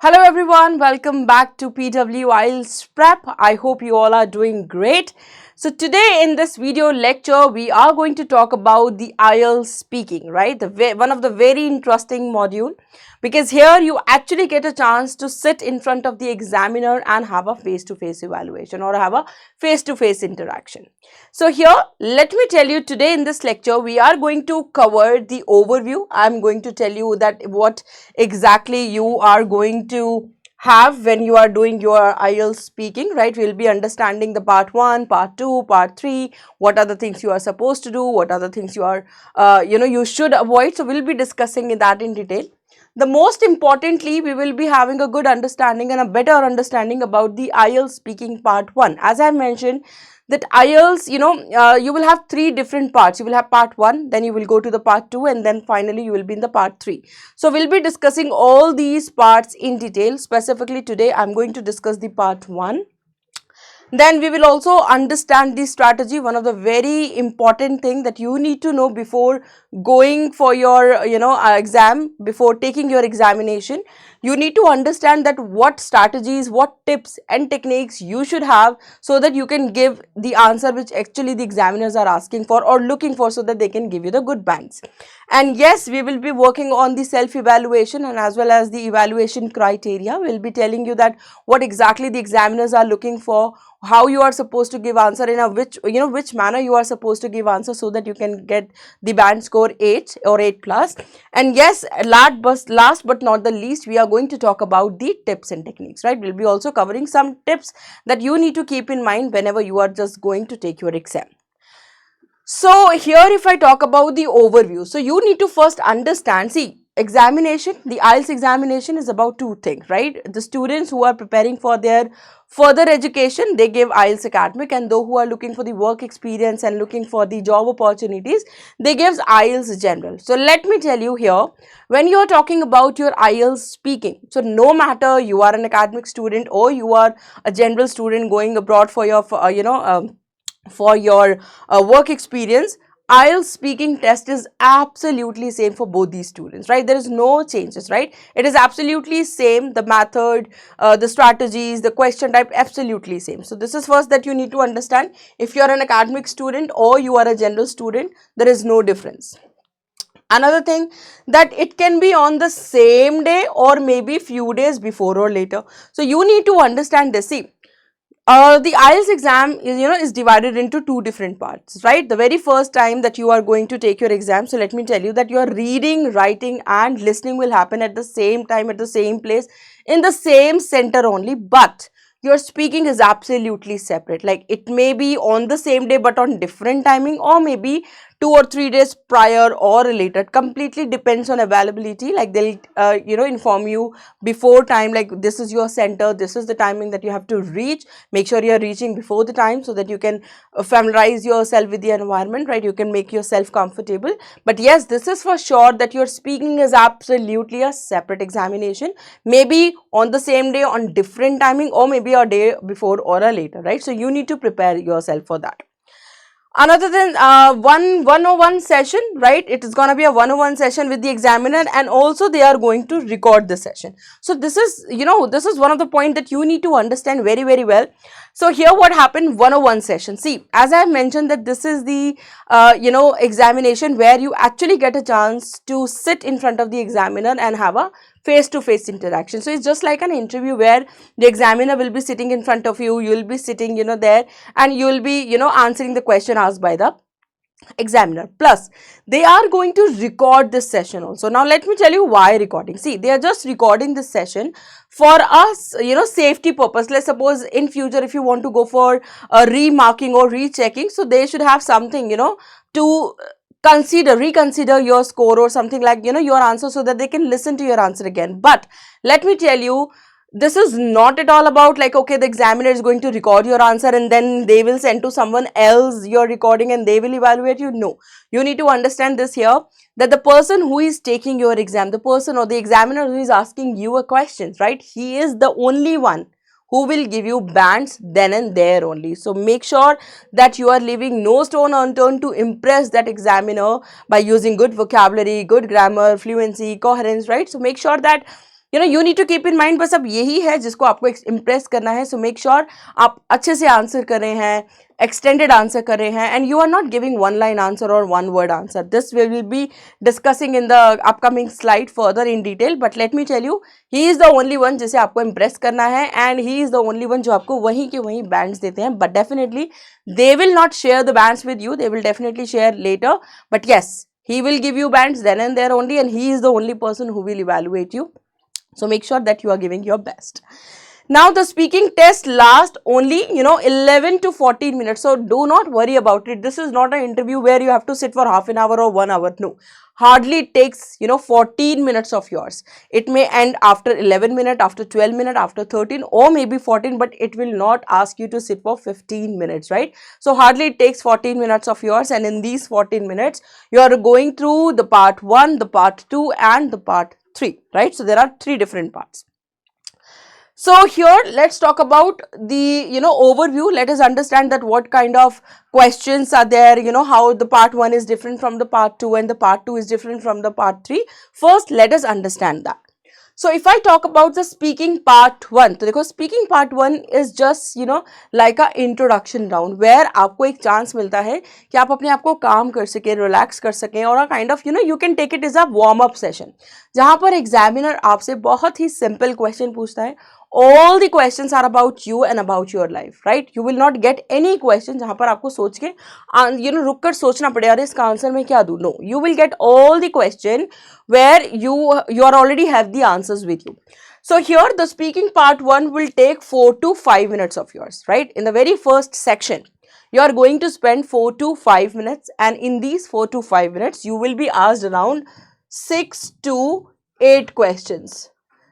Hello everyone, welcome back to PW IELTS Prep. I hope you all are doing great. So today in this video lecture, we are going to talk about the IELTS speaking, right? One of the very interesting module, because here you actually get a chance to sit in front of the examiner and have a face-to-face evaluation or have a face-to-face interaction. So here, let me tell you, today in this lecture, we are going to cover the overview. I'm going to tell you that what exactly you are going to have when you are doing your IELTS speaking, right? We'll be understanding the part 1, part 2, part 3, what are the things you are supposed to do, what are the things you are, you should avoid. So we'll be discussing that in detail. The most importantly, we will be having a good understanding and a better understanding about the IELTS speaking part 1. As I mentioned, that IELTS, you will have 3 different parts. You will have part 1, then you will go to the part 2, and then finally you will be in the part 3. So we'll be discussing all these parts in detail. Specifically today, I'm going to discuss the part 1. Then we will also understand the strategy, one of the very important thing that you need to know before going for your exam, before taking your examination. You need to understand that what strategies, what tips and techniques you should have so that you can give the answer which actually the examiners are asking for or looking for, so that they can give you the good bands. And yes, we will be working on the self-evaluation and as well as the evaluation criteria. We'll be telling you that what exactly the examiners are looking for, how you are supposed to give answer, in a which manner you are supposed to give answer, so that you can get the band score 8 or 8 plus. And yes, last but not the least, we are going to talk about the tips and techniques, right? We'll be also covering some tips that you need to keep in mind whenever you are just going to take your exam. So here, if I talk about the overview, so you need to first understand, see, examination, the IELTS examination is about 2 things, right? The students who are preparing for their further education, they give IELTS academic, and those who are looking for the work experience and looking for the job opportunities, they give IELTS general. So let me tell you here, when you are talking about your IELTS speaking, so no matter you are an academic student or you are a general student going abroad for your work experience, IELTS speaking test is absolutely same for both these students, right? There is no changes, right? It is absolutely same. The method, the strategies, the question type, absolutely same. So this is first that you need to understand. If you are an academic student or you are a general student, there is no difference. Another thing, that it can be on the same day or maybe few days before or later. So you need to understand this. See, the IELTS exam is divided into 2 different parts, right? The very first time that you are going to take your exam, so let me tell you that your reading, writing and listening will happen at the same time, at the same place, in the same center only, but your speaking is absolutely separate. Like, it may be on the same day but on different timing, or maybe 2 or 3 days prior or later. It completely depends on availability. Like, they'll inform you before time, like this is your center, this is the timing that you have to reach. Make sure you are reaching before the time so that you can familiarize yourself with the environment, right? You can make yourself comfortable. But yes, this is for sure that your speaking is absolutely a separate examination, maybe on the same day on different timing, or maybe a day before or a later, right? So you need to prepare yourself for that. Another than 101 session, right? It is going to be a 101 session with the examiner, and also they are going to record the session. So this is this is one of the point that you need to understand very, very well. So here what happened, 101 session. See, as I have mentioned that this is the examination where you actually get a chance to sit in front of the examiner and have a face-to-face interaction. So it's just like an interview where the examiner will be sitting in front of you, you will be sitting there, and you will be answering the question asked by the examiner. Plus, they are going to record this session also. Now let me tell you why recording. See, they are just recording this session for us, safety purpose. Let's suppose in future if you want to go for remarking or rechecking, so they should have something to reconsider your score or something like your answer, so that they can listen to your answer again. But let me tell you, this is not at all about like, okay, the examiner is going to record your answer and then they will send to someone else your recording and they will evaluate you. No, you need to understand this here, that the person who is taking your exam, the person or the examiner who is asking you a questions, right, he is the only one who will give you bands then and there only. So make sure that you are leaving no stone unturned to impress that examiner by using good vocabulary, good grammar, fluency, coherence, right? So make sure that you need to keep in mind, बस अब यही है जिसको आपको impress करना है. So make sure आप अच्छे से answer कर रहे हैं, extended answer कर रहे हैं, and you are not giving one line answer or one word answer. This we will be discussing in the upcoming slide further in detail, but let me tell you, he is the only one जिसे आपको impress करना है, and he is the only one जो आपको वहीं के वहीं bands देते हैं. But definitely they will not share the bands with you, they will definitely share later, but yes, he will give you bands then and there only, and he is the only person who will evaluate you. So make sure that you are giving your best. Now the speaking test lasts only 11 to 14 minutes. So do not worry about it. This is not an interview where you have to sit for half an hour or 1 hour. No. Hardly it takes 14 minutes of yours. It may end after 11 minutes, after 12 minutes, after 13, or maybe 14, but it will not ask you to sit for 15 minutes, right? So hardly it takes 14 minutes of yours, and in these 14 minutes you are going through the part 1, the part 2, and the part 3, right? So there are 3 different parts. So here let's talk about the overview. Let us understand that what kind of questions are there, how the part 1 is different from the part 2 and the part 2 is different from the part 3. First, let us understand that. So if I talk about the speaking part 1, तो देखो speaking part 1 is just like a introduction round where आपको एक chance मिलता है कि आप अपने आप को काम कर सकें, relax कर सकें, और a kind of you can take it as a warm up session जहाँ पर examiner आपसे बहुत ही simple question पूछता है. All the questions are about you and about your life, right? You will not get any question जहाँ पर आपको सोच के रुक कर सोचना पड़े अरे इसका आंसर मैं क्या दूँ. No, you will get all the question where you are already have the answers with you. So here the speaking part 1 will take 4 to 5 minutes of yours, right? In the very first section, you are going to spend 4 to 5 minutes, and in these 4 to 5 minutes, you will be asked around 6 to 8 questions.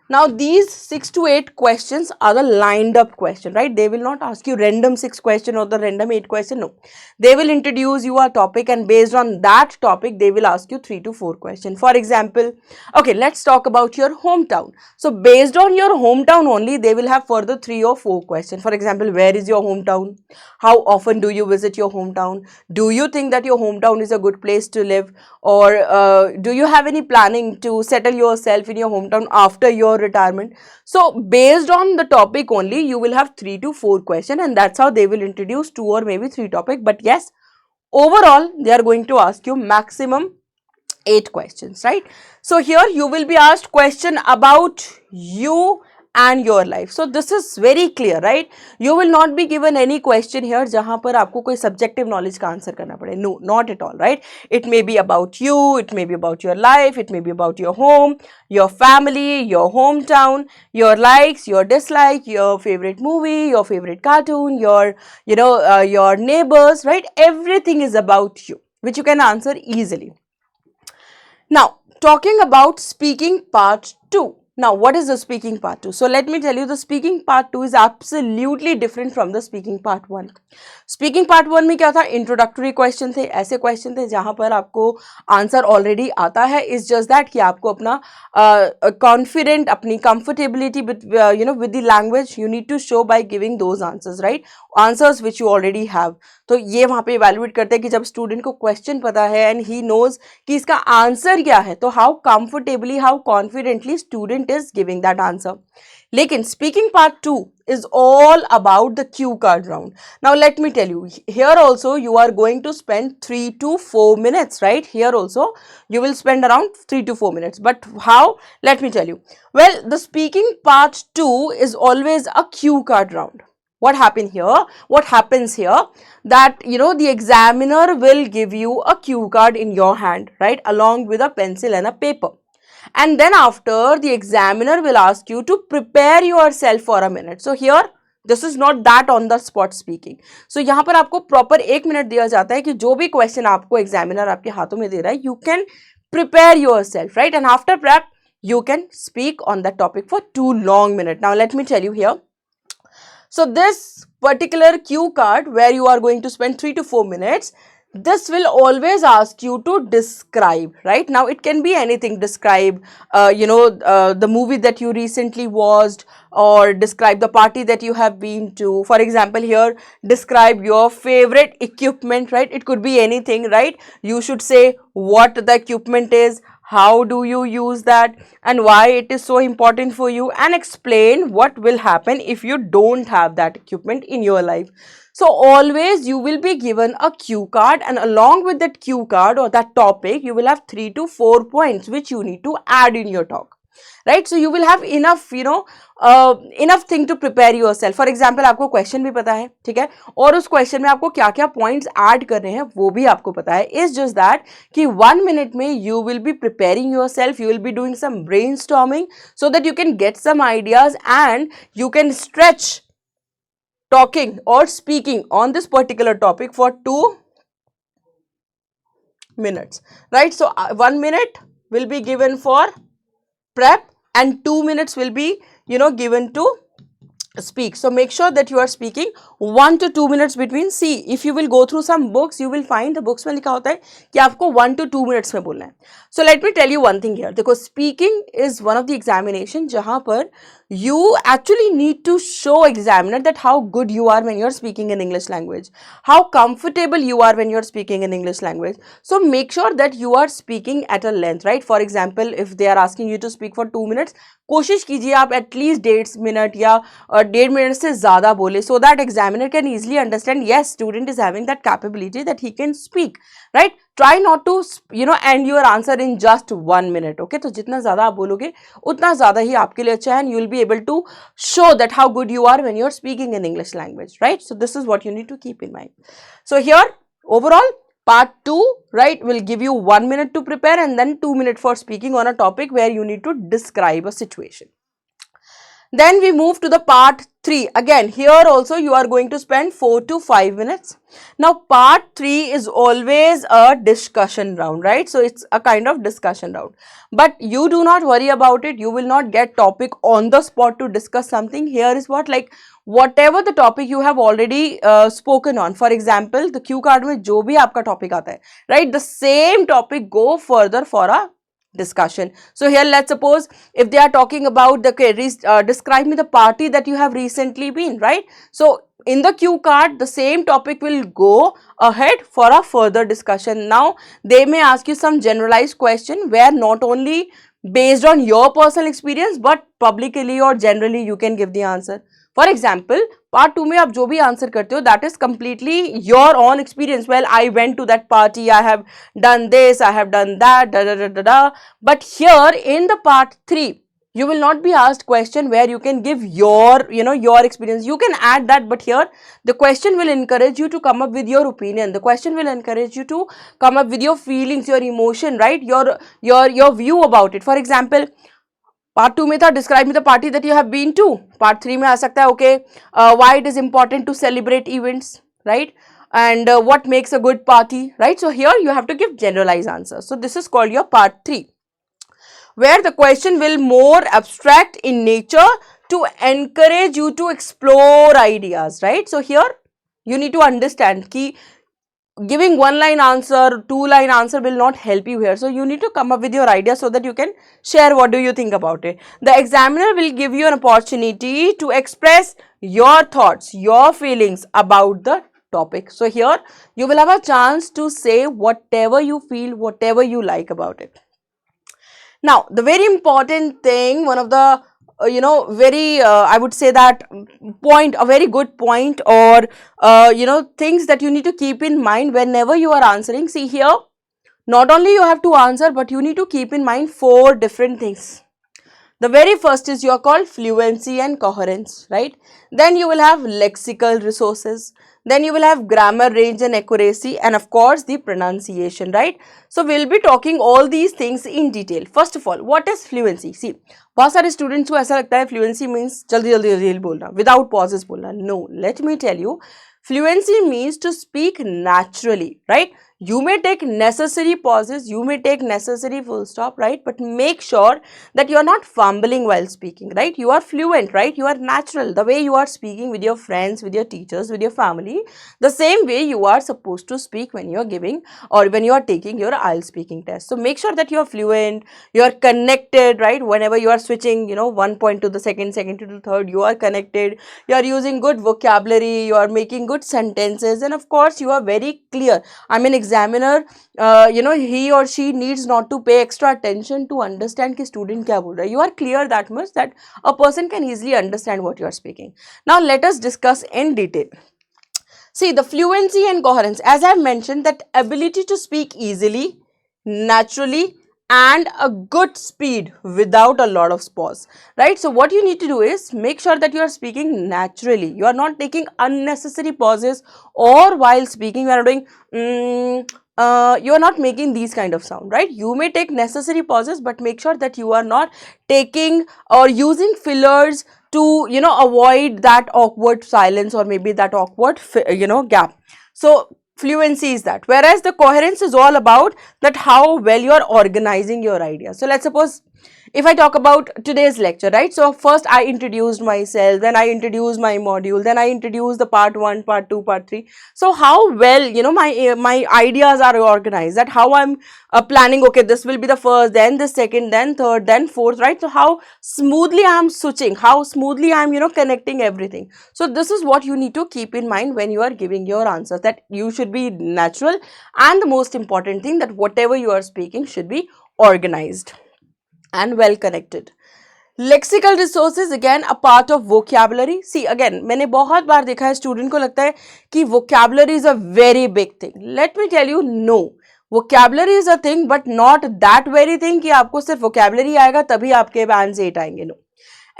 Now these 6 to 8 questions are the lined up question, right? They will not ask you random 6 question or the random 8 question. No, they will introduce you a topic, and based on that topic they will ask you 3 to 4 questions. For example, okay, let's talk about your hometown. So based on your hometown only they will have further 3 or 4 questions. For example, where is your hometown? How often do you visit your hometown? Do you think that your hometown is a good place to live? Or do you have any planning to settle yourself in your hometown after your retirement? So based on the topic only you will have 3 to 4 questions, and that's how they will introduce 2 or maybe 3 topics. But yes, overall they are going to ask you maximum 8 questions, right? So here you will be asked question about you and your life. So this is very clear, right? You will not be given any question here जहाँ पर आपको कोई subjective knowledge का answer करना पड़े. No, not at all, right? It may be about you, it may be about your life, it may be about your home, your family, your hometown, your likes, your dislike, your favorite movie, your favorite cartoon, your your neighbors, right? Everything is about you, which you can answer easily. Now, talking about speaking part 2. Now, what is the speaking part 2? So, let me tell you, the speaking part 2 is absolutely different from the speaking part 1. Speaking part 1 में क्या था? Introductory question थे, ऐसे question थे जहाँ पर आपको answer already आता है. It's just that कि आपको अपना confident, अपनी comfortability with with the language you need to show by giving those answers, right? Answers which you already have. तो ये वहाँ पे evaluate करते हैं कि जब student को question पता है and he knows कि इसका answer क्या है, तो how comfortably, how confidently student is giving that answer. लेकिन speaking part 2 is all about the cue card round. Now let me tell you, here also you are going to spend 3 to 4 minutes, right? Here also you will spend around 3 to 4 minutes. But how? Let me tell you. Well, the speaking part 2 is always a cue card round. What happens here? That the examiner will give you a cue card in your hand, right, along with a pencil and a paper. And then after, the examiner will ask you to prepare yourself for a minute. So here this is not that on the spot speaking. So यहाँ पर आपको proper 1 minute दिया जाता है कि जो भी question आपको examiner आपके हाथों में दे रहा है, you can prepare yourself, right? And after prep you can speak on that topic for 2 long minutes. Now let me tell you here. So this particular cue card where you are going to spend 3 to 4 minutes, this will always ask you to describe, right? Now it can be anything. Describe the movie that you recently watched, or describe the party that you have been to. For example, here describe your favorite equipment, right? It could be anything, right? You should say what the equipment is, how do you use that, and why it is so important for you, and explain what will happen if you don't have that equipment in your life. So always you will be given a cue card, and along with that cue card or that topic, you will have 3 to 4 points which you need to add in your talk, right? So you will have enough, enough thing to prepare yourself. For example, आपको question भी पता है, ठीक है, और उस question में आपको क्या क्या points add करने हैं वो भी आपको पता है. It's just that कि 1 minute में you will be preparing yourself, you will be doing some brainstorming so that you can get some ideas and you can stretch talking or speaking on this particular topic for 2 minutes, right? So 1 minute will be given for prep and 2 minutes will be given to speak. So make sure that you are speaking 1 to 2 minutes between. See, if you will go through some books, you will find the books में लिखा होता है कि आपको 1 to 2 minutes में बोलना है. So let me tell you one thing here. देखो, speaking is one of the examination जहाँ पर you actually need to show examiner that how good you are when you are speaking in English language, how comfortable you are when you are speaking in English language. So make sure that you are speaking at a length, right? For example, if they are asking you to speak for 2 minutes, कोशिश कीजिए आप at least 1.5 minute या 1.5 minute से ज़्यादा बोले, so that examiner can easily understand, yes, student is having that capability that he can speak, right? Try not to end your answer in just 1 minute, okay? तो जितना ज़्यादा आप बोलोगे उतना ज़्यादा ही आपके लिए अच्छा है, and you will be able to show that how good you are when you are speaking in English language, right? So this is what you need to keep in mind. So here overall part 2, right, will give you 1 minute to prepare and then 2 minutes for speaking on a topic where you need to describe a situation. Then we move to the part 3. Again, here also you are going to spend 4 to 5 minutes. Now, part 3 is always a discussion round, right? So, it's a kind of discussion round. But you do not worry about it. You will not get topic on the spot to discuss something. Here is what, like, whatever the topic you have already spoken on. For example, the cue card में जो भी आपका topic आता है, right? The same topic go further for a discussion. So here let's suppose if they are talking about the describe me the party that you have recently been, right? So in the cue card the same topic will go ahead for a further discussion. Now they may ask you some generalized question where not only based on your personal experience but publicly or generally you can give the answer. For example, part 2 में आप जो भी answer करते हो that is completely your own experience. Well, I went to that party, I have done this, I have done that, da da da da da. But here in the part 3, you will not be asked question where you can give your your experience. You can add that, but here the question will encourage you to come up with your opinion. The question will encourage you to come up with your feelings, your emotion, right? Your view about it. For example, part 2 में था describe me the party that you have been to. Part 3 में आ सकता है okay why it is important to celebrate events, right, and what makes a good party, right? So here you have to give generalized answers. So this is called your part 3, where the question will more abstract in nature to encourage you to explore ideas, right? So here you need to understand ki giving one line answer, 2 line answer will not help you here. So you need to come up with your idea so that you can share what do you think about it. The examiner will give you an opportunity to express your thoughts, your feelings about the topic. So here you will have a chance to say whatever you feel, whatever you like about it. Now the very important thing, one of the very I would say that point, a very good point, or things that you need to keep in mind whenever you are answering. See here, not only you have to answer, but you need to keep in mind 4 different things. The very first is your called fluency and coherence, right? Then you will have lexical resources. Then you will have grammar range and accuracy, and of course the pronunciation, right? So we'll be talking all these things in detail. First of all, what is fluency? See, बहुत सारे students को ऐसा लगता है fluency means जल्दी जल्दी जल्दी बोलना, without pauses बोलना. No, let me tell you, fluency means to speak naturally, right? You may take necessary pauses, you may take necessary full stop, right? But make sure that you are not fumbling while speaking, right? You are fluent, right? You are natural. The way you are speaking with your friends, with your teachers, with your family, the same way you are supposed to speak when you are giving or when you are taking your IELTS speaking test. So make sure that you are fluent, you are connected, right? Whenever you are switching, one point to the second to the third, you are connected, you are using good vocabulary, you are making good sentences, and of course you are very clear. I mean, examiner, he or she needs not to pay extra attention to understand कि student क्या बोल रहा है. You are clear that much that a person can easily understand what you are speaking. Now let us discuss in detail. See, the fluency and coherence, as I have mentioned, that ability to speak easily, naturally, and a good speed without a lot of pause, right? So what you need to do is make sure that you are speaking naturally. You are not taking unnecessary pauses, or while speaking you are doing you are not making these kind of sound, right? You may take necessary pauses, but make sure that you are not taking or using fillers to avoid that awkward silence or maybe that awkward gap. So fluency is that, whereas the coherence is all about that how well you are organizing your ideas. So let's suppose if I talk about today's lecture, right? So first I introduced myself, then I introduced my module, then I introduced the part 1, part 2, part 3. So how well my ideas are organized, that how I'm planning, okay, this will be the first, then the second, then third, then fourth, right? So how smoothly I'm switching, how smoothly I'm connecting everything. So this is what you need to keep in mind when you are giving your answers, that you should be natural, and the most important thing, that whatever you are speaking should be organized and well connected. Lexical resources again a part of vocabulary. See, again मैंने बहुत बार देखा है student को लगता है कि vocabulary is a very big thing. Let me tell you, no, vocabulary is a thing but not that very thing कि आपको सिर्फ vocabulary आएगा तभी आपके bands 8 आएंगे. No,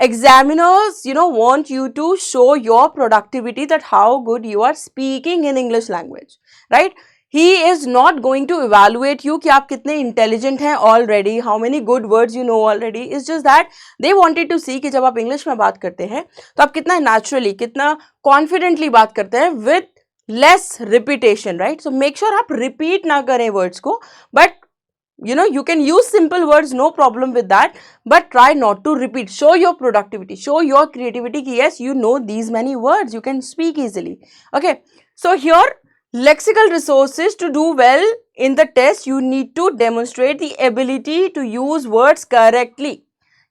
examiners want you to show your productivity, that how good you are speaking in English language, right? He is not going to evaluate you कि आप कितने intelligent हैं already, how many good words you know already. It's just that they wanted to see कि जब आप English में बात करते हैं तो आप कितना naturally, कितना confidently बात करते हैं with less repetition, right? So make sure आप repeat ना करें words को, but you can use simple words, no problem with that, but try not to repeat. Show your productivity, show your creativity कि yes, you know these many words, you can speak easily. Okay, so here lexical resources. To do well in the test, you need to demonstrate the ability to use words correctly.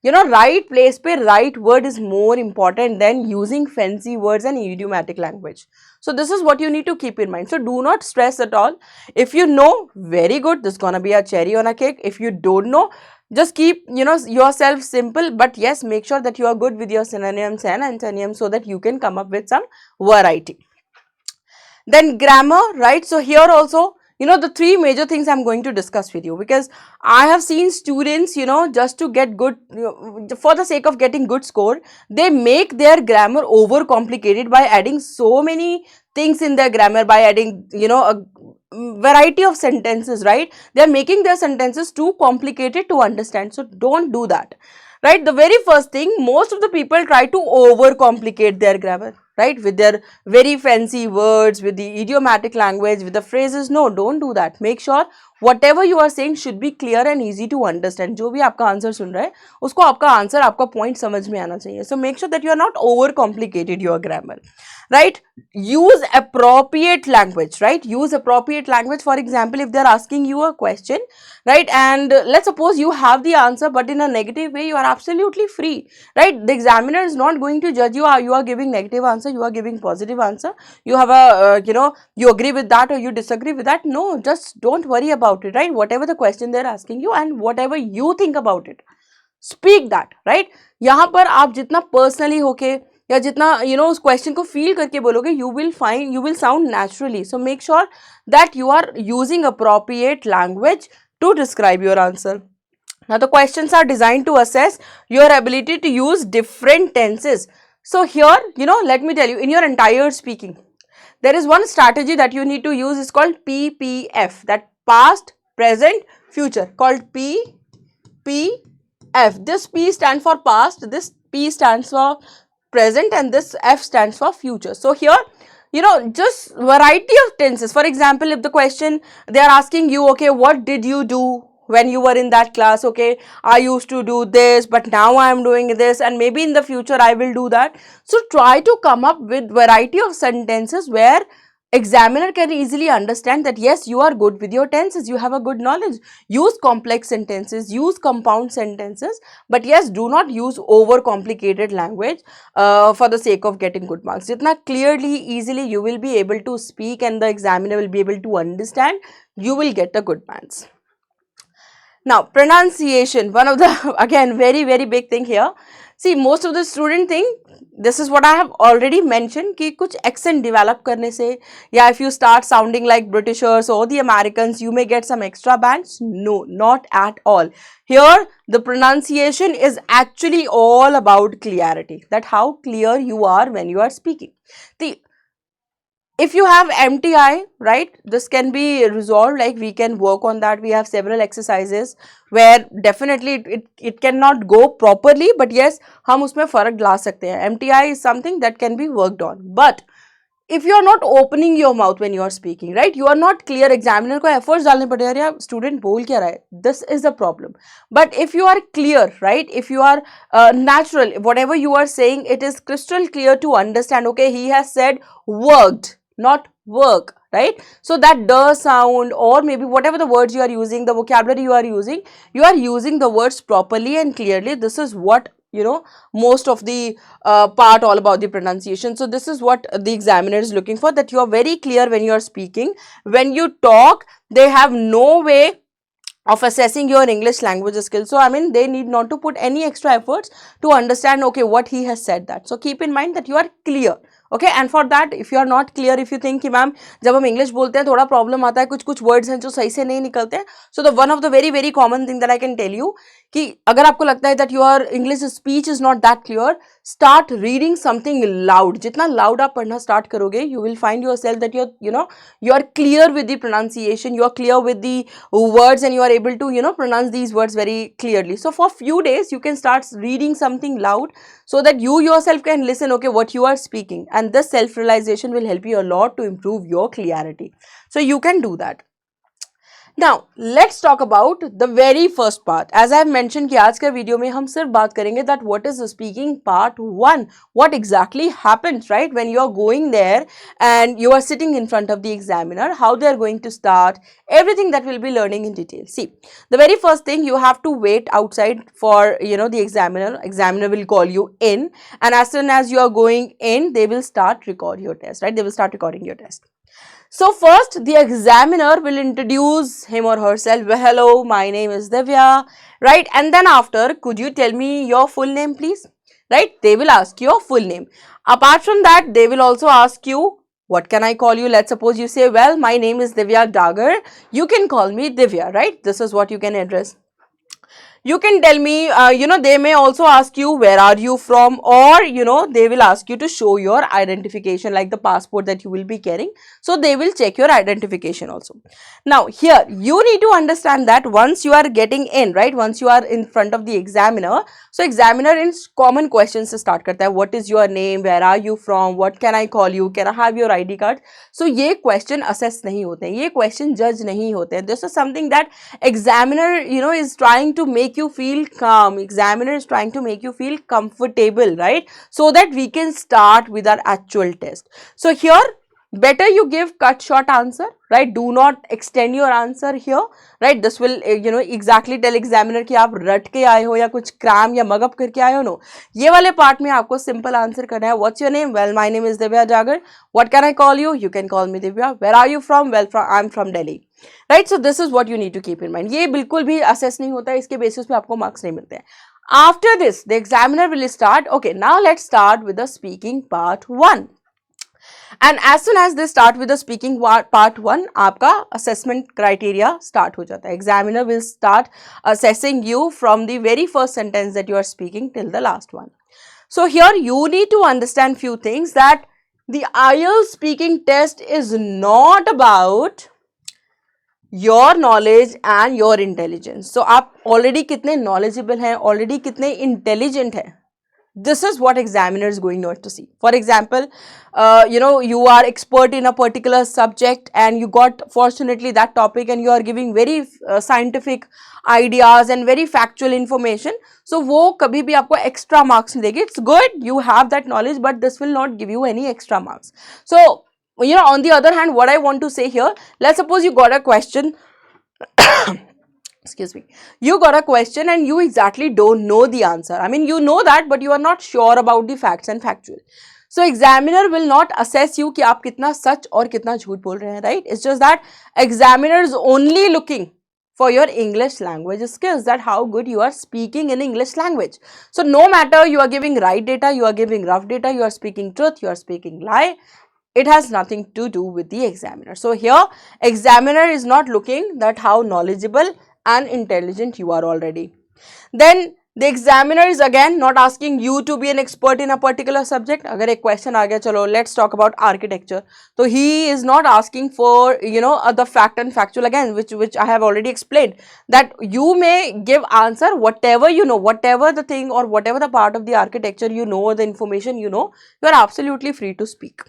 Right place pe right word is more important than using fancy words and idiomatic language. So this is what you need to keep in mind. So do not stress at all. If you know, very good, this is gonna be a cherry on a cake. If you don't know, just keep yourself simple, but yes, make sure that you are good with your synonyms and antonyms so that you can come up with some variety. Then grammar, right? So here also, the three major things I'm going to discuss with you, because I have seen students, just to get good, for the sake of getting good score, they make their grammar over complicated by adding so many things in their grammar, by adding, a variety of sentences, right? They're making their sentences too complicated to understand. So don't do that, right? The very first thing, most of the people try to over complicate their grammar, right? With their very fancy words, with the idiomatic language, with the phrases. No, don't do that. Make sure whatever you are saying should be clear and easy to understand. जो भी आपका answer सुन रहा है उसको आपका answer, आपका point समझ में आना चाहिए. So make sure that you are not over complicated your grammar, right? Use appropriate language, right? Use appropriate language. For example, if they are asking you a question, right, and let's suppose you have the answer but in a negative way, you are absolutely free, right? The examiner is not going to judge you. You are giving negative answer, you are giving positive answer, you have a you agree with that or you disagree with that. No, just don't worry about it, right? Whatever the question they are asking you and whatever you think about it, speak that, right? यहाँ पर आप जितना personally होके या जितना उस question को feel करके बोलोगे, you will sound naturally. So make sure that you are using appropriate language to describe your answer. Now the questions are designed to assess your ability to use different tenses. So here, let me tell you, in your entire speaking, there is one strategy that you need to use. Is called PPF, that past, present, future, called PPF. This P stands for past, this P stands for present, and this F stands for future. So here, just variety of tenses. For example, if the question they are asking you, okay, what did you do when you were in that class? Okay, I used to do this, but now I am doing this, and maybe in the future I will do that. So try to come up with variety of sentences where Examiner can easily understand that yes, you are good with your tenses, you have a good knowledge. Use complex sentences, use compound sentences, but yes, do not use over complicated language for the sake of getting good marks. Jitna clearly, easily you will be able to speak and the examiner will be able to understand, you will get a good marks. Now, pronunciation, one of the again very big thing here. See, most of the student think, this is what I have already mentioned, कि कुछ accent develop करने से, या if you start sounding like Britishers or the Americans, you may get some extra bands. No, not at all. Here, the pronunciation is actually all about clarity, that how clear you are when you are speaking. The if you have MTI, right, this can be resolved, like we can work on that. We have several exercises where definitely it cannot go properly, but yes, हम उसमें फर्क ला सकते हैं. MTI is something that can be worked on. But if you are not opening your mouth when you are speaking, right, you are not clear, examiner को efforts डालने पड़े, यार student बोल क्या रहा है, this is the problem. But if you are clear, right, if you are natural, whatever you are saying, it is crystal clear to understand, okay, he has said worked, not work, right? So that does sound, or maybe whatever the words you are using, the vocabulary you are using the words properly and clearly. This is what, you know, most of the part all about the pronunciation. So this is what the examiner is looking for, that you are very clear when you are speaking. When you talk, they have no way of assessing your English language skills. So I mean, they need not to put any extra efforts to understand, okay, what he has said that. So keep in mind that you are clear. Okay, and for that, if you are not clear, if you think कि ma'am जब हम English बोलते हैं थोड़ा problem आता है, कुछ कुछ वर्ड्स हैं जो सही से नहीं निकलते हैं, so the one of the very common thing that I can tell you कि अगर आपको लगता है that your English speech is not that clear, start reading something loud. जितना लाउड आप पढ़ना स्टार्ट करोगे, you will find yourself that you are clear with the pronunciation, you are clear with the words, and you are able to pronounce these words very clearly. So for few days you can start reading something loud, so that you yourself can listen, okay, what you are speaking, and this self realization will help you a lot to improve your clarity. So you can do that. Now let's talk about the very first part. As I have mentioned कि आज के video में हम सिर्फ बात करेंगे that what is the speaking part 1, what exactly happens, right, when you are going there and you are sitting in front of the examiner, how they are going to start, everything that we'll be learning in detail. See, the very first thing, you have to wait outside for the examiner will call you in, and as soon as you are going in, they will start record your test, right, they will start recording your test. So first, the examiner will introduce him or herself. Well, hello, my name is Divya, right? And then after, could you tell me your full name, please? Right? They will ask your full name. Apart from that, they will also ask you, what can I call you? Let's suppose you say, well, my name is Divya Dagar. You can call me Divya, right? This is what you can address. You can tell me, they may also ask you, where are you from? Or, they will ask you to show your identification, like the passport that you will be carrying. So they will check your identification also. Now here, you need to understand that once you are getting in, right, once you are in front of the examiner, so examiner in common questions se start karta hai. What is your name? Where are you from? What can I call you? Can I have your ID card? So ये question assess नहीं होते हैं, ये question judge नहीं होते हैं. This is something that examiner, is trying to make you feel calm. Examiner is trying to make you feel comfortable, right, so that we can start with our actual test. So here, better you give cut short answer, right, do not extend your answer here, right. This will exactly tell examiner कि आप रट के आए हो या कुछ cram या mug up करके आए हो. No, ये वाले part में आपको simple answer करना है. What's your name? Well, my name is Divya Jagar. What can I call you? You can call me Divya. Where are you from? Well, I'm from Delhi. Right, so this is what you need to keep in mind. ये बिल्कुल भी assess नहीं होता है, इसके basis पे आपको marks नहीं मिलते हैं. After this, the examiner will start. Okay, now let's start with the speaking part 1. And as soon as they start with the speaking part 1, आपका assessment criteria start हो जाता है. Examiner will start assessing you from the very first sentence that you are speaking till the last one. So here you need to understand few things, that the IELTS speaking test is not about your knowledge and your intelligence. So आप already कितने knowledgeable हैं, already कितने intelligent हैं. This is what examiner is going not to see. For example, you are expert in a particular subject and you got fortunately that topic, and you are giving very scientific ideas and very factual information. So वो कभी भी आपको extra marks नहीं देगी. It's good, you have that knowledge, but this will not give you any extra marks. So You know, on the other hand, what I want to say here, let's suppose you got a question, excuse me, you got a question and you exactly don't know the answer. I mean, you know that, but you are not sure about the facts and factual. So examiner will not assess you कि आप कितना सच और कितना झूठ बोल रहे हैं, right? It's just that examiner is only looking for your English language skills, that how good you are speaking in English language. So no matter you are giving right data, you are giving rough data, you are speaking truth, you are speaking lie, it has nothing to do with the examiner. So here examiner is not looking that how knowledgeable and intelligent you are already. Then the examiner is again not asking you to be an expert in a particular subject. Agar ek question aa gaya, chalo let's talk about architecture. So he is not asking for, you know, the fact and factual again, which I have already explained, that you may give answer whatever you know, whatever the thing or whatever the part of the architecture you know or the information you know, you are absolutely free to speak.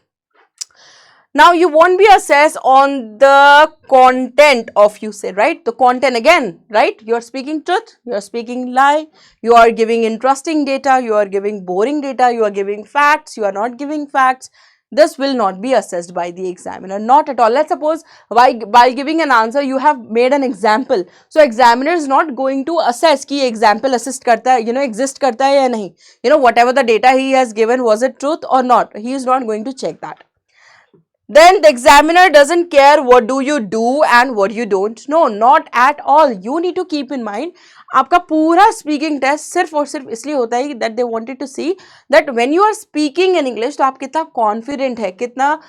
Now you won't be assessed on the content of you say, right? The content again, right? You are speaking truth, you are speaking lie, you are giving interesting data, you are giving boring data, you are giving facts, you are not giving facts. This will not be assessed by the examiner, not at all. Let's suppose by giving an answer, you have made an example. So examiner is not going to assess ki example assist karta hai, you know, exist karta hai ya nahi. You know, whatever the data he has given, was it truth or not? He is not going to check that. Then the examiner doesn't care what do you do and what you don't know, not at all. You need to keep in mind, आपका पूरा speaking test सिर्फ और सिर्फ इसलिए होता है that they wanted to see that when you are speaking in English, तो आप कितना confident है, कितना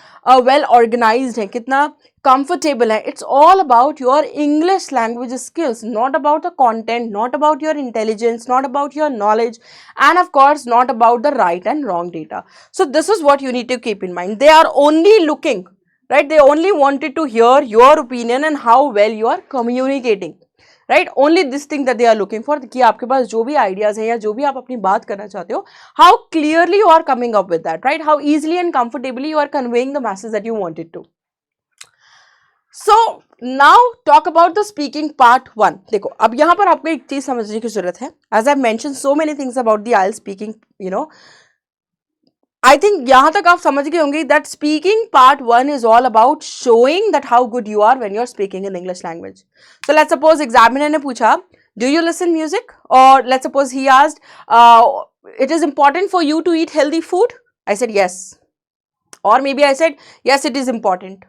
well organized है, कितना comfortable है. It's all about your English language skills, not about the content, not about your intelligence, not about your knowledge, and of course not about the right and wrong data. So this is what you need to keep in mind. They are only looking, right? They only wanted to hear your opinion and how well you are communicating. Right? Only this thing that they are looking for, कि आपके पास जो भी ideas हैं या जो भी आप अपनी बात करना चाहते हो, how clearly you are coming up with that, right? How easily and comfortably you are conveying the message that you wanted to. So now talk about the speaking part 1. देखो अब यहाँ पर आपको एक चीज समझने की जरूरत है. As I mentioned so many things about the IELTS speaking, you know, I think यहाँ तक आप समझ गए होंगे that speaking part 1 is all about showing that how good you are when you are speaking in English language. So let's suppose examiner ने पूछा, do you listen music? Or let's suppose he asked, it is important for you to eat healthy food? I said yes. Or maybe I said, yes, it is important.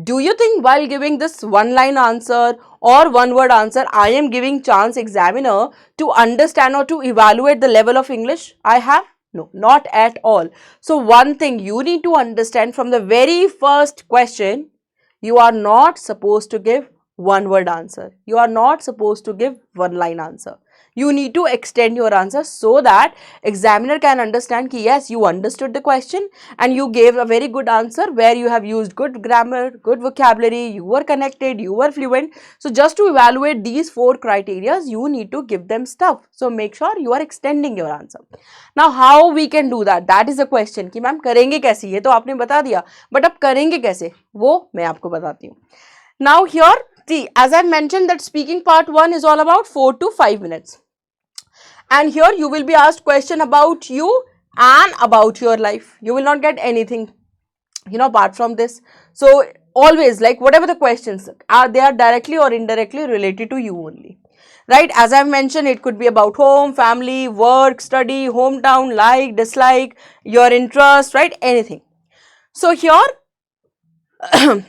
Do you think while giving this one-line answer or one-word answer, I am giving chance examiner to understand or to evaluate the level of English I have? No, not at all. So one thing you need to understand from the very first question, you are not supposed to give one-word answer. You are not supposed to give one-line answer. You need to extend your answer so that examiner can understand that yes, you understood the question and you gave a very good answer where you have used good grammar, good vocabulary, you were connected, you were fluent. So just to evaluate these 4 criteria, you need to give them stuff. So make sure you are extending your answer. Now how we can do that? That is a question कि ma'am करेंगे कैसे? ये तो आपने बता दिया, but अब करेंगे कैसे? वो मैं आपको बताती हूँ. Now here, see, as I mentioned that speaking part 1 is all about 4 to 5 minutes. And here you will be asked question about you and about your life. You will not get anything, you know, apart from this. So always, like whatever the questions are, they are directly or indirectly related to you only. Right? As I mentioned, it could be about home, family, work, study, hometown, like, dislike, your interest, right? Anything. So here,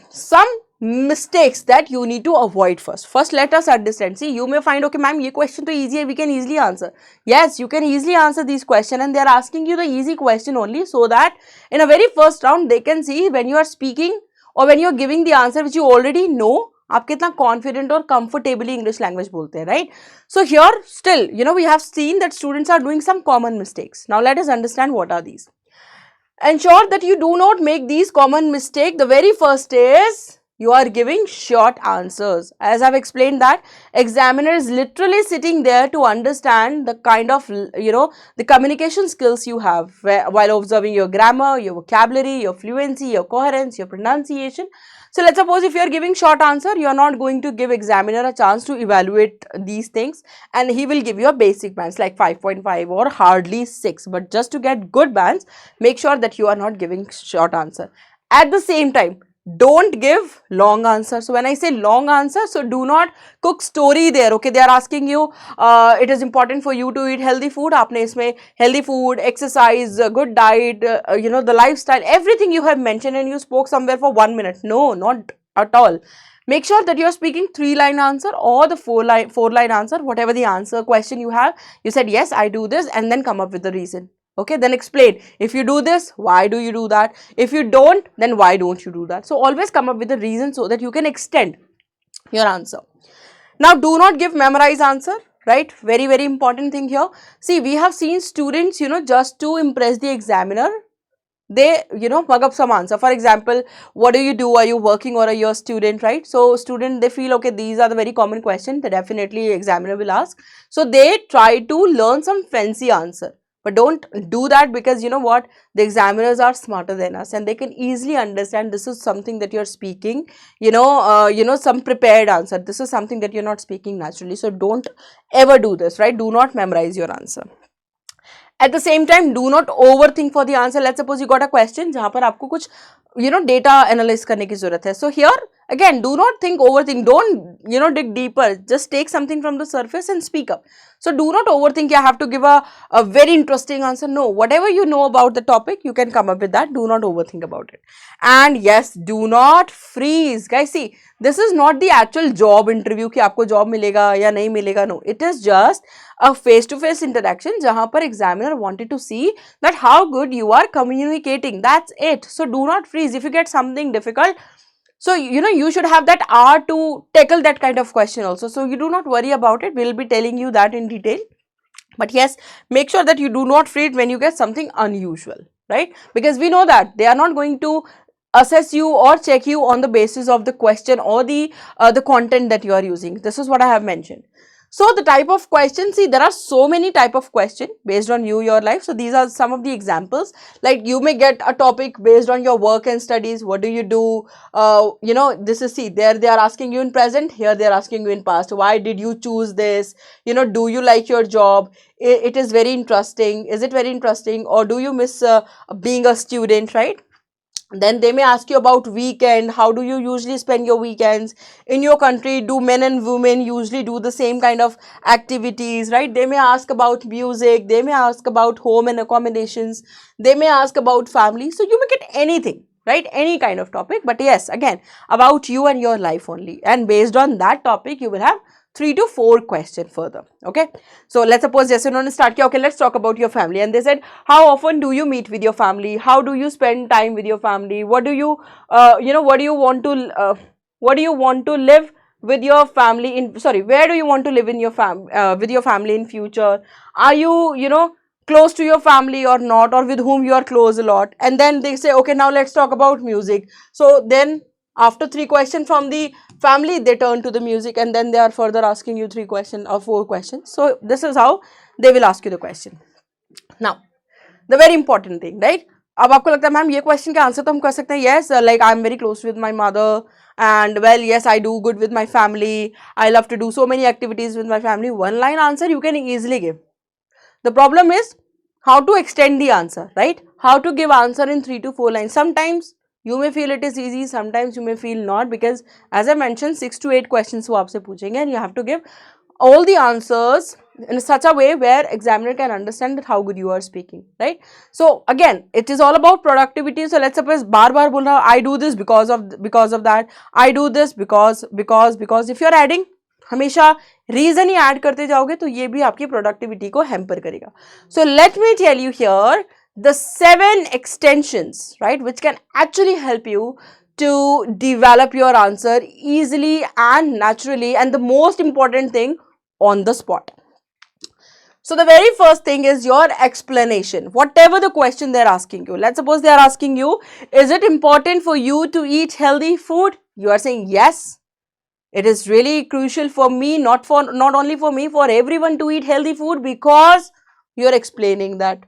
some mistakes that you need to avoid first. First, let us understand. See, you may find, okay, ma'am, this question is easy, we can easily answer. Yes, you can easily answer these questions and they are asking you the easy question only so that in a very first round, they can see when you are speaking or when you are giving the answer which you already know, आप कितना confident और comfortably English language बोलते हैं, right? So here, still, you know, we have seen that students are doing some common mistakes. Now, let us understand what are these. Ensure that you do not make these common mistakes. The very first is you are giving short answers. As I've explained that examiner is literally sitting there to understand the kind of, you know, the communication skills you have while observing your grammar, your vocabulary, your fluency, your coherence, your pronunciation. So let's suppose if you are giving short answer, you are not going to give examiner a chance to evaluate these things and he will give you a basic bands like 5.5 or hardly 6. But just to get good bands, make sure that you are not giving short answer. At the same time, don't give long answer. So when I say long answer, so do not cook story there. Okay, they are asking you, it is important for you to eat healthy food. Aapne isme healthy food, exercise, good diet, you know, the lifestyle, everything you have mentioned, and you spoke somewhere for 1 minute. No, not at all. Make sure that you are speaking 3-line answer or the 4-line answer, whatever the answer question you have. You said yes, I do this, and then come up with the reason. Okay, then explain. If you do this, why do you do that? If you don't, then why don't you do that? So always come up with a reason so that you can extend your answer. Now, do not give memorized answer, right? Very, very important thing here. See, we have seen students, you know, just to impress the examiner, they, you know, mug up some answer. For example, what do you do? Are you working or are you a student, right? So student, they feel, okay, these are the very common questions that definitely examiner will ask. So they try to learn some fancy answer. But don't do that, because you know what? The examiners are smarter than us, and they can easily understand this is something that you're speaking, some prepared answer. This is something that you're not speaking naturally. So don't ever do this, right? Do not memorize your answer. At the same time, do not overthink for the answer. Let's suppose you got a question जहाँ पर आपको कुछ data analyze करने की ज़रूरत है. So here again, do not overthink. Don't dig deeper. Just take something from the surface and speak up. So do not overthink. I have to give a very interesting answer. No, whatever you know about the topic, you can come up with that. Do not overthink about it. And yes, do not freeze. Guys, see, this is not the actual job interview कि आपको job मिलेगा या नहीं मिलेगा. No, it is just a face-to-face interaction जहाँ पर examiner wanted to see that how good you are communicating. That's it. So do not freeze. If you get something difficult, so you should have that hour to tackle that kind of question also. So you do not worry about it. We'll be telling you that in detail. But yes, make sure that you do not freeze when you get something unusual, right? Because we know that they are not going to assess you or check you on the basis of the question or the content that you are using. This is what I have mentioned. So the type of question, see, there are so many type of question based on you, your life. So these are some of the examples. Like you may get a topic based on your work and studies. What do you do? This is, see, there they are asking you in present. Here they are asking you in past. Why did you choose this? Do you like your job? It is very interesting. Is it very interesting? Or do you miss being a student, right? Then they may ask you about weekend. How do you usually spend your weekends? In your country, do men and women usually do the same kind of activities, right? They may ask about music. They may ask about home and accommodations. They may ask about family. So you may get anything, right? Any kind of topic. But yes, again, about you and your life only. And based on that topic, you will have 3 to 4 questions further. Okay, so let's suppose जैसे उन्होंने start किया, okay, let's talk about your family, and they said, how often do you meet with your family? How do you spend time with your family? What do you what do you want to live with your family in, sorry, where do you want to live in your with your family in future? Are you close to your family or not, or with whom you are close a lot? And then they say, okay, now let's talk about music. So then after 3 questions from the family, they turn to the music, and then they are further asking you 3 questions or 4 questions. So this is how they will ask you the question. Now, the very important thing, right? अब आपको लगता है ma'am ये question का answer तो हम कर सकते हैं, yes, like I'm very close with my mother, and well, yes, I do good with my family, I love to do so many activities with my family. 1-line answer you can easily give. The problem is how to extend the answer, right? How to give answer in 3 to 4 lines. Sometimes you may feel it is easy, sometimes you may feel not, because as I mentioned, 6 to 8 questions वो आपसे पूछेंगे, and you have to give all the answers in such a way where examiner can understand that how good you are speaking, right? So again, it is all about productivity. So let's suppose बार बार बोल रहा I do this because of that, I do this because if you are adding हमेशा reason ही add करते जाओगे तो ये भी आपकी productivity को हैम्पर करेगा. So let me tell you here the 7 extensions, right, which can actually help you to develop your answer easily and naturally, and the most important thing, on the spot. So the very first thing is your explanation. Whatever the question they're asking you, let's suppose they are asking you, is it important for you to eat healthy food? You are saying yes, it is really crucial for me, not only for me, for everyone to eat healthy food, because you are explaining that.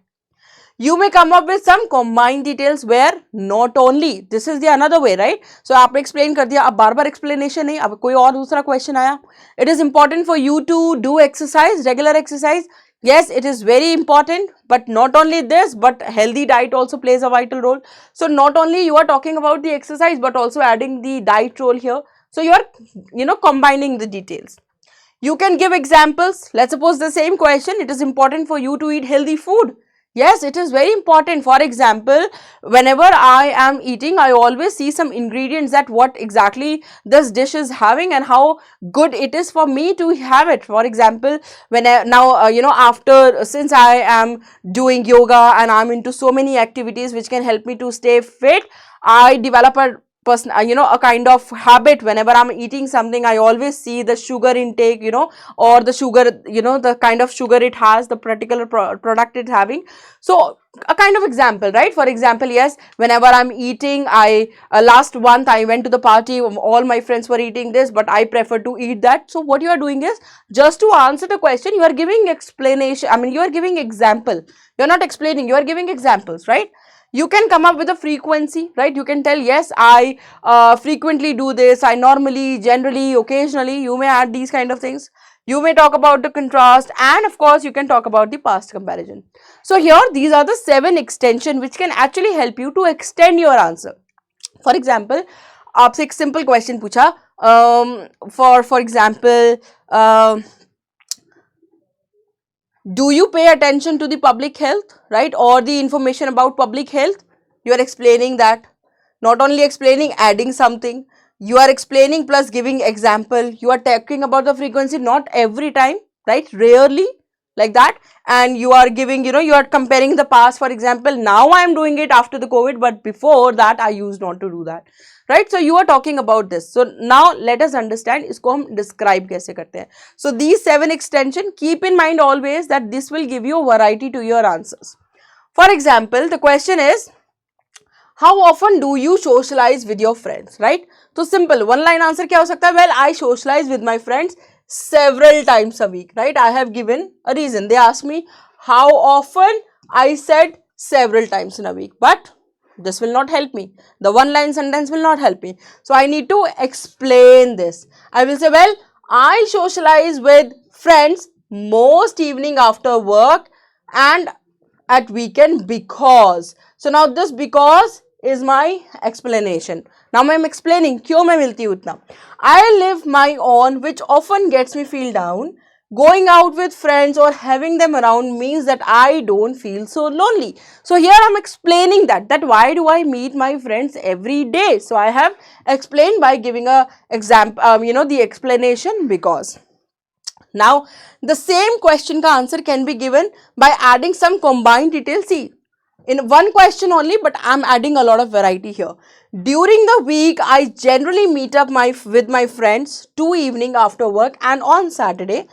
You may come up with some combined details where not only, this is the another way, right? So आपने explain कर दिया, अब बार बार explanation नहीं, अब कोई और दूसरा question आया. It is important for you to do exercise, regular exercise. Yes, it is very important, but not only this, but healthy diet also plays a vital role. So not only you are talking about the exercise, but also adding the diet role here. So you are, combining the details. You can give examples. Let's suppose the same question. It is important for you to eat healthy food. Yes, it is very important. For example, whenever I am eating, I always see some ingredients that what exactly this dish is having and how good it is for me to have it. For example, when I, now, after, since I am doing yoga and I'm into so many activities which can help me to stay fit, I develop a person, a kind of habit. Whenever I'm eating something, I always see the sugar intake, or the sugar, the kind of sugar it has, the particular product it's having. So a kind of example, right? For example, yes, whenever I'm eating, I last month I went to the party, all my friends were eating this, but I prefer to eat that. So what you are doing is, just to answer the question, you are giving explanation. I mean, you are giving example. You're not explaining, you are giving examples, right? You can come up with a frequency, right? You can tell, yes, I frequently do this, I normally, generally, occasionally. You may add these kind of things. You may talk about the contrast, and of course you can talk about the past comparison. So here, these are the 7 extension which can actually help you to extend your answer. For example, आपसे एक simple question पूछा, for example, do you pay attention to the public health, right, or the information about public health? You are explaining that. Not only explaining, adding something. You are explaining plus giving example. You are talking about the frequency, not every time, right, rarely, like that. And you are giving, you are comparing the past. For example, now I am doing it after the COVID, but before that I used not to do that, right? So you are talking about this. So now let us understand इसको हम describe कैसे करते हैं. So these 7 extension, keep in mind always that this will give you variety to your answers. For example, the question is, how often do you socialize with your friends, right? So simple one line answer क्या हो सकता है? Well, I socialize with my friends several times a week, right? I have given a reason. They asked me how often. I said several times in a week, but this will not help me. The one line sentence will not help me. So I need to explain this. I will say, well, I socialize with friends most evening after work and at weekend because. So now this because is my explanation. Now I am explaining क्यों मैं मिलती हूँ उतना. I live my own, which often gets me feel down. Going out with friends or having them around means that I don't feel so lonely. So here I'm explaining that why do I meet my friends every day? So I have explained by giving a example, the explanation because. Now the same question ka answer can be given by adding some combined details. See, in one question only, but I'm adding a lot of variety here. During the week, I generally meet up with my friends 2 evening after work, and on Saturday,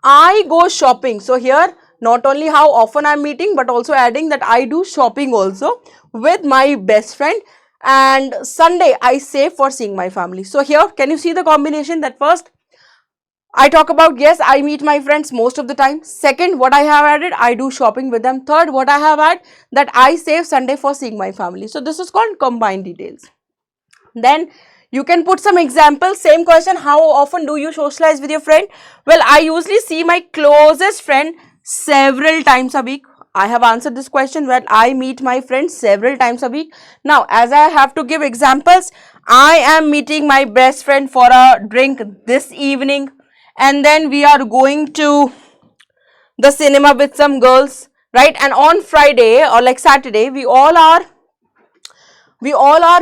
I go shopping. So here, not only how often I'm meeting, but also adding that I do shopping also with my best friend. And Sunday, I save for seeing my family. So here, can you see the combination? That first, I talk about, yes, I meet my friends most of the time. Second, what I have added, I do shopping with them. Third, what I have added, that I save Sunday for seeing my family. So this is called combined details. Then you can put some examples. Same question, how often do you socialize with your friend? Well, I usually see my closest friend several times a week. I have answered this question. Well, I meet my friends several times a week. Now, as I have to give examples, I am meeting my best friend for a drink this evening. And then we are going to the cinema with some girls, right? And on Friday or like Saturday, we all are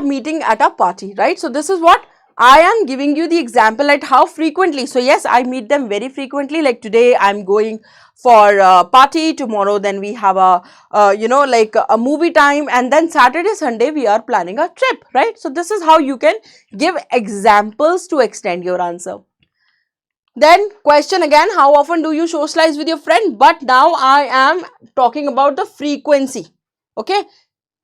meeting at a party, right? So this is what I am giving you the example at how frequently. So yes, I meet them very frequently. Like today, I'm going for a party. Tomorrow, then we have a like a movie time, and then Saturday, Sunday, we are planning a trip, right? So this is how you can give examples to extend your answer. Then question again, how often do you socialize with your friend? But now I am talking about the frequency. Okay.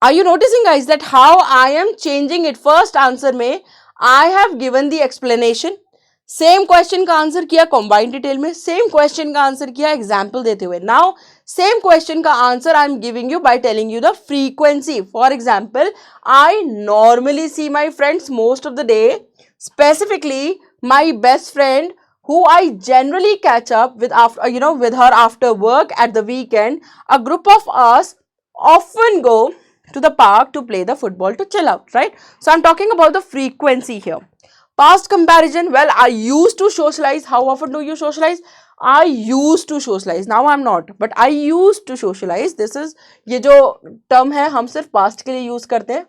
Are you noticing, guys, that how I am changing it? First answer में I have given the explanation. Same question का answer किया combined detail में. Same question का answer किया example देते हुए. Now same question का answer I am giving you by telling you the frequency. For example, I normally see my friends most of the day. Specifically, my best friend who I generally catch up with after, with her after work at the weekend. A group of us often go to the park to play the football to chill out, right? So I'm talking about the frequency here. Past comparison, well, I used to socialize. How often do you socialize? I used to socialize. Now I'm not, but I used to socialize. This is, ये जो term है हम सिर्फ past के लिए use करते हैं.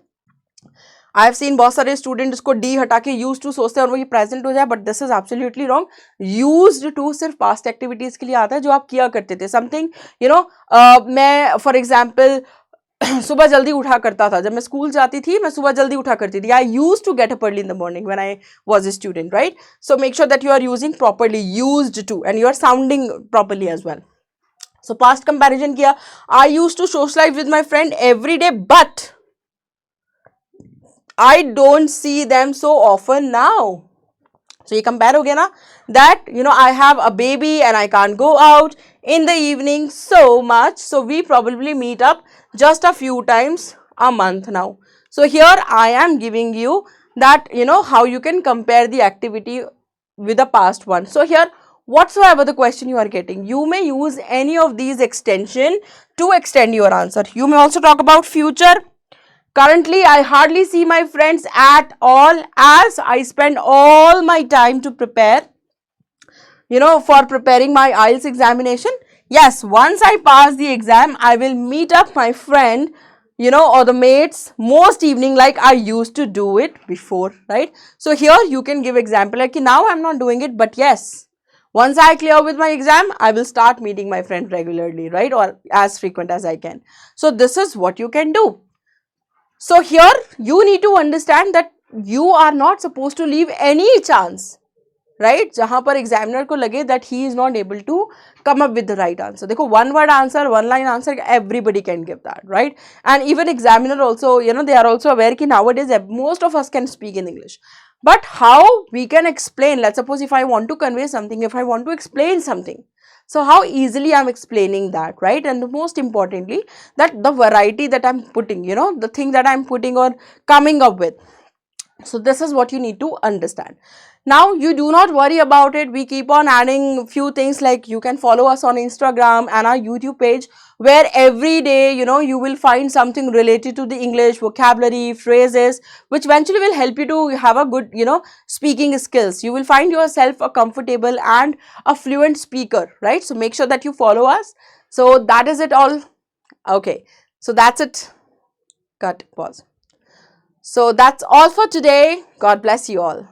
I have seen बहुत सारे स्टूडेंट इसको डी हटा के यूज टू सोचते हैं और वो ये प्रेजेंट हो जाए, but this is absolutely wrong. Used to सिर्फ पास्ट एक्टिविटीज के लिए आता है जो आप किया करते थे. समथिंग मैं फॉर एग्जाम्पल सुबह जल्दी उठा करता था. जब मैं स्कूल जाती थी मैं सुबह जल्दी उठा करती थी. I use to get up early in the morning when I was a student, right? So make sure that you are using properly used to and you are sounding properly as well. So past comparison किया. I use to socialise with my friend every day, but I don't see them so often now. So you compare again na, that I have a baby and I can't go out in the evening so much. So we probably meet up just a few times a month now. So here I am giving you that how you can compare the activity with the past one. So here whatsoever the question you are getting, you may use any of these extension to extend your answer. You may also talk about future. Currently, I hardly see my friends at all as I spend all my time to prepare, for preparing my IELTS examination. Yes, once I pass the exam, I will meet up my friend, or the mates most evening like I used to do it before, right? So here you can give example like now I'm not doing it, but yes, once I clear with my exam, I will start meeting my friend regularly, right? Or as frequent as I can. So this is what you can do. So here you need to understand that you are not supposed to leave any chance, right? जहाँ पर examiner को लगे that he is not able to come up with the right answer. देखो, one word answer, one line answer, everybody can give that, right? And even examiner also, they are also aware कि nowadays most of us can speak in English. But how we can explain? Let's suppose if I want to convey something, if I want to explain something, so how easily I'm explaining that, right? And most importantly, that the variety that I'm putting, the thing that I'm putting or coming up with. So this is what you need to understand. Now you do not worry about it. We keep on adding few things like you can follow us on Instagram and our YouTube page, where every day, you will find something related to the English vocabulary, phrases, which eventually will help you to have a good, speaking skills. You will find yourself a comfortable and a fluent speaker, right? So make sure that you follow us. So that is it all. Okay. So that's it. Cut, pause. So that's all for today. God bless you all.